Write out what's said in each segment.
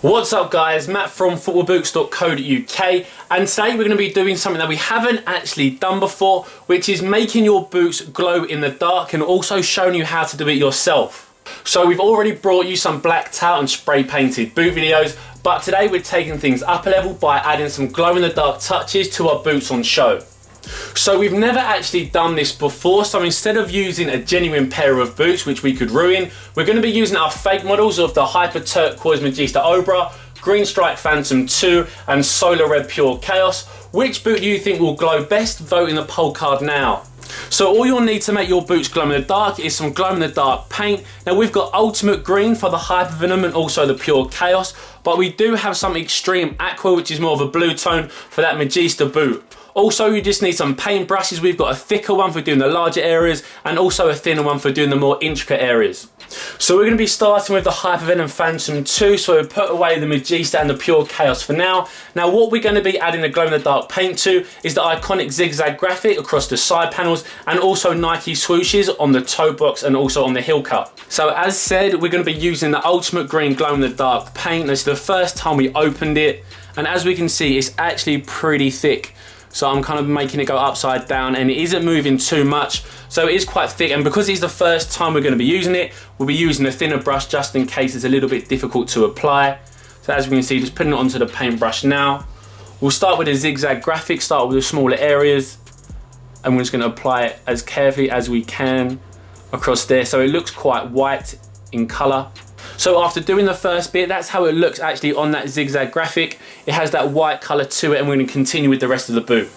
What's up guys, Matt from footballboots.co.uk, and today we're going to be doing something that we haven't actually done before, which is making your boots glow in the dark and also showing you how to do it yourself. So we've already brought you some blacked out and spray painted boot videos, but today we're taking things up a level by adding some glow in the dark touches to our boots on show. So we've never actually done this before, so instead of using a genuine pair of boots which we could ruin, we're going to be using our fake models of the Hyper Turquoise Magista Obra, Green Strike Phantom 2 and Solar Red Pure Chaos. Which boot do you think will glow best? Vote in the poll card now. So all you'll need to make your boots glow in the dark is some glow in the dark paint. Now we've got Ultimate Green for the Hypervenom and also the Pure Chaos, but we do have some Extreme Aqua, which is more of a blue tone, for that Magista boot. Also, you just need some paint brushes. We've got a thicker one for doing the larger areas and also a thinner one for doing the more intricate areas. So we're going to be starting with the Hypervenom Phantom 2, so we'll put away the Magista and the Pure Chaos for now. Now what we're going to be adding the glow in the dark paint to is the iconic zigzag graphic across the side panels and also Nike swooshes on the toe box and also on the heel cut. So as said, we're going to be using the Ultimate Green glow in the dark paint. This is the first time we opened it, and as we can see, it's actually pretty thick. So I'm kind of making it go upside down and it isn't moving too much. So it is quite thick, and because it's the first time we're going to be using it, we'll be using a thinner brush just in case it's a little bit difficult to apply. So as we can see, just putting it onto the paintbrush now. We'll start with a zigzag graphic, start with the smaller areas, and we're just going to apply it as carefully as we can across there so it looks quite white in colour. So after doing the first bit, that's how it looks actually on that zigzag graphic. It has that white colour to it, and we're going to continue with the rest of the boot.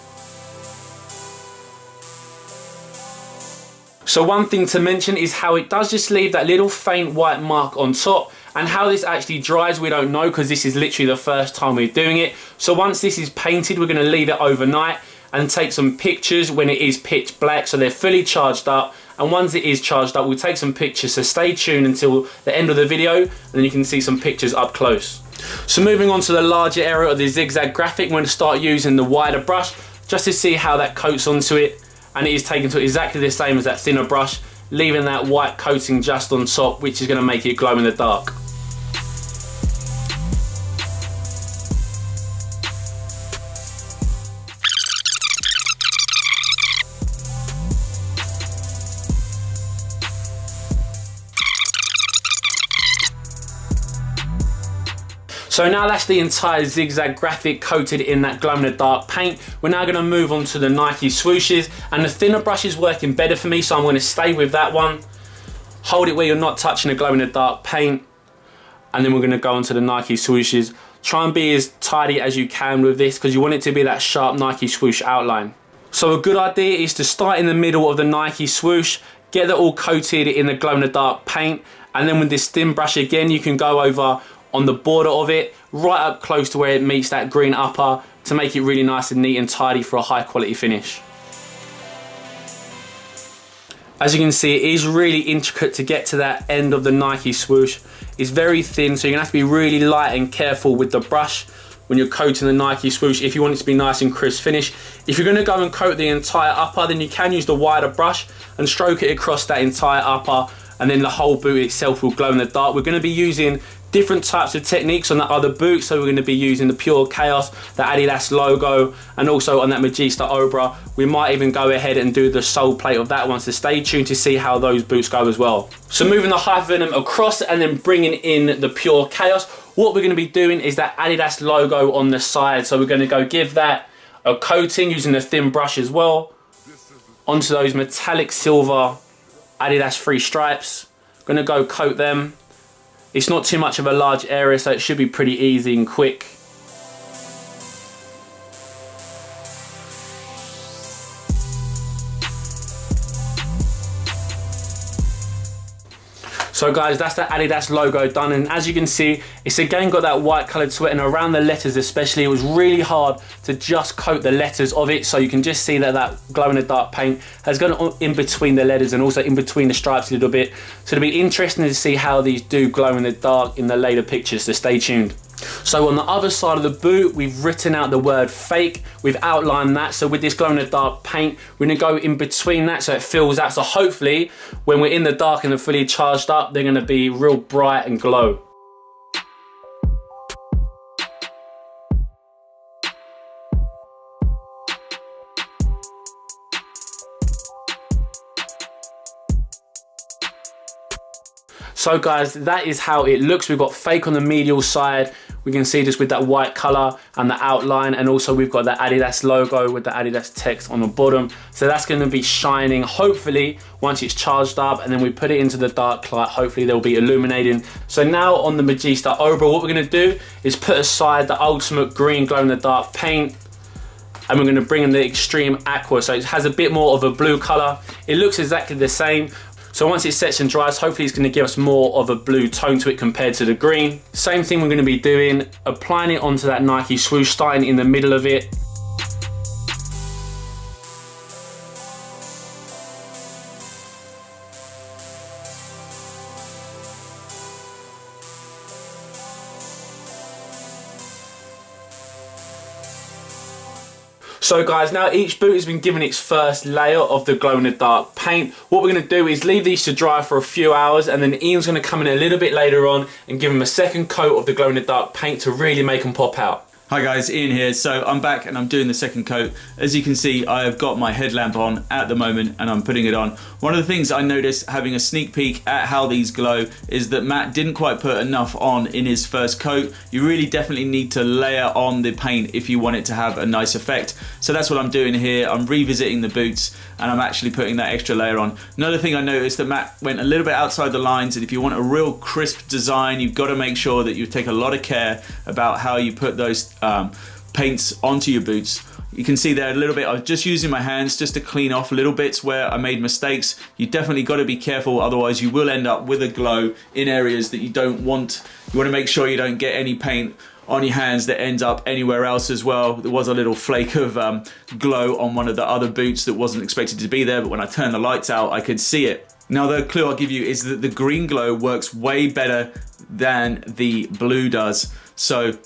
So one thing to mention is how it does just leave that little faint white mark on top, and how this actually dries we don't know because this is literally the first time we're doing it. So once this is painted, we're going to leave it overnight and take some pictures when it is pitch black so they're fully charged up. And once it is charged up, we'll take some pictures, so stay tuned until the end of the video and then you can see some pictures up close. So moving on to the larger area of the zigzag graphic, we're going to start using the wider brush just to see how that coats onto it, and it is taken to exactly the same as that thinner brush, leaving that white coating just on top, which is going to make it glow in the dark. So now that's the entire zigzag graphic coated in that glow in the dark paint. We're now going to move on to the Nike swooshes, and the thinner brush is working better for me, so I'm going to stay with that one. Hold it where you're not touching the glow in the dark paint, and then we're going to go on to the Nike swooshes. Try and be as tidy as you can with this because you want it to be that sharp Nike swoosh outline. So a good idea is to start in the middle of the Nike swoosh, get that all coated in the glow in the dark paint, and then with this thin brush again you can go over on the border of it, right up close to where it meets that green upper to make it really nice and neat and tidy for a high quality finish. As you can see, it is really intricate to get to that end of the Nike swoosh. It's very thin, so you're gonna have to be really light and careful with the brush when you're coating the Nike swoosh if you want it to be nice and crisp finish. If you're gonna go and coat the entire upper, then you can use the wider brush and stroke it across that entire upper, and then the whole boot itself will glow in the dark. We're gonna be using different types of techniques on that other boot, so we're going to be using the Pure Chaos, the Adidas logo, and also on that Magista Obra. We might even go ahead and do the sole plate of that one, so stay tuned to see how those boots go as well. So moving the Hypervenom across and then bringing in the Pure Chaos, what we're going to be doing is that Adidas logo on the side, so we're going to go give that a coating using the thin brush as well onto those metallic silver Adidas 3 stripes. Going to go coat them. It's not too much of a large area, so it should be pretty easy and quick. So guys, that's the Adidas logo done, and as you can see, it's again got that white colour to it, and around the letters especially, it was really hard to just coat the letters of it, so you can just see that that glow in the dark paint has gone in between the letters and also in between the stripes a little bit. So it'll be interesting to see how these do glow in the dark in the later pictures, so stay tuned. So on the other side of the boot, we've written out the word fake, we've outlined that. So with this glow in the dark paint, we're gonna go in between that so it fills out. So hopefully when we're in the dark and they're fully charged up, they're gonna be real bright and glow. So guys, that is how it looks. We've got fake on the medial side. We can see this with that white color and the outline, and also we've got the Adidas logo with the Adidas text on the bottom. So that's going to be shining, hopefully, once it's charged up, and then we put it into the dark light. Hopefully they'll be illuminating. So now on the Magista Obra, what we're going to do is put aside the ultimate green glow in the dark paint, and we're going to bring in the extreme aqua. So it has a bit more of a blue color. It looks exactly the same. So once it sets and dries, hopefully it's going to give us more of a blue tone to it compared to the green. Same thing we're going to be doing, applying it onto that Nike swoosh, starting in the middle of it. So guys, now each boot has been given its first layer of the glow-in-the-dark paint. What we're going to do is leave these to dry for a few hours, and then Ian's going to come in a little bit later on and give them a second coat of the glow-in-the-dark paint to really make them pop out. Hi guys, Ian here. So I'm back and I'm doing the second coat. As you can see, I have got my headlamp on at the moment and I'm putting it on. One of the things I noticed having a sneak peek at how these glow is that Matt didn't quite put enough on in his first coat. You really definitely need to layer on the paint if you want it to have a nice effect. So that's what I'm doing here. I'm revisiting the boots and I'm actually putting that extra layer on. Another thing I noticed that Matt went a little bit outside the lines, and if you want a real crisp design, you've got to make sure that you take a lot of care about how you put those paints onto your boots. You can see there a little bit, I was just using my hands just to clean off little bits where I made mistakes. You definitely got to be careful, otherwise you will end up with a glow in areas that you don't want. You want to make sure you don't get any paint on your hands that ends up anywhere else as well. There was a little flake of glow on one of the other boots that wasn't expected to be there, but when I turned the lights out I could see it. Now the clue I'll give you is that the green glow works way better than the blue does. So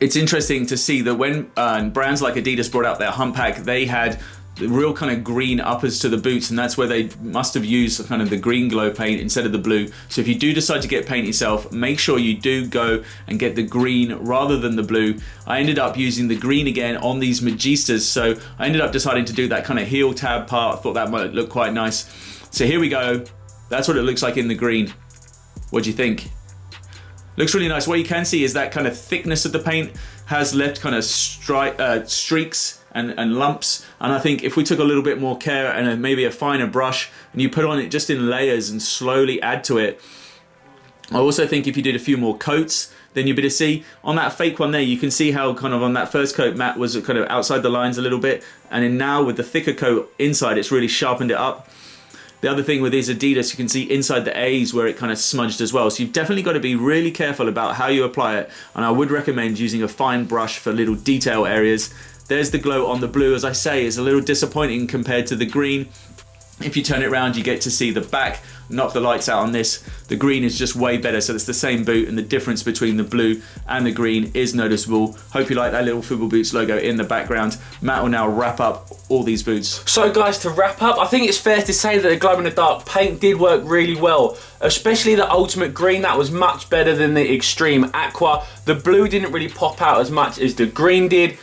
it's interesting to see that when brands like Adidas brought out their hump pack, they had the real kind of green uppers to the boots, and that's where they must have used kind of the green glow paint instead of the blue. So if you do decide to get paint yourself, make sure you do go and get the green rather than the blue. I ended up using the green again on these Magistas, so I ended up deciding to do that kind of heel tab part. I thought that might look quite nice. So here we go. That's what it looks like in the green. What do you think? Looks really nice. What you can see is that kind of thickness of the paint has left kind of streaks and lumps, and I think if we took a little bit more care and maybe a finer brush and you put on it just in layers and slowly add to it. I also think if you did a few more coats, then you'd be able to see on that fake one there, you can see how kind of on that first coat Matt was kind of outside the lines a little bit, and then now with the thicker coat inside it's really sharpened it up. The other thing with these Adidas, you can see inside the A's where it kind of smudged as well. So you've definitely got to be really careful about how you apply it. And I would recommend using a fine brush for little detail areas. There's the glow on the blue, as I say, is a little disappointing compared to the green. If you turn it around, you get to see the back. Knock the lights out on this. The green is just way better, so it's the same boot, and the difference between the blue and the green is noticeable. Hope you like that little Football Boots logo in the background. Matt will now wrap up all these boots. So guys, to wrap up, I think it's fair to say that the glow-in-the-dark paint did work really well, especially the ultimate green. That was much better than the extreme aqua. The blue didn't really pop out as much as the green did.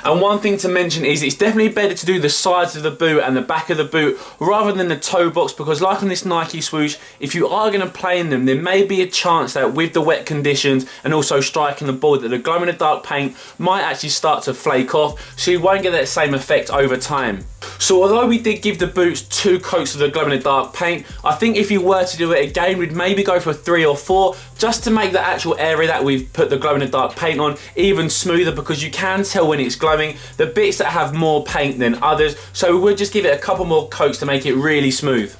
And one thing to mention is it's definitely better to do the sides of the boot and the back of the boot rather than the toe box, because like on this Nike swoosh, if you are going to play in them, there may be a chance that with the wet conditions and also striking the board that the glow-in-the-dark paint might actually start to flake off, so you won't get that same effect over time. So although we did give the boots 2 coats of the glow-in-the-dark paint, I think if you were to do it again, we'd maybe go for 3 or 4 just to make the actual area that we've put the glow-in-the-dark paint on even smoother, because you can tell when it's glowing the bits that have more paint than others, so we would just give it a couple more coats to make it really smooth.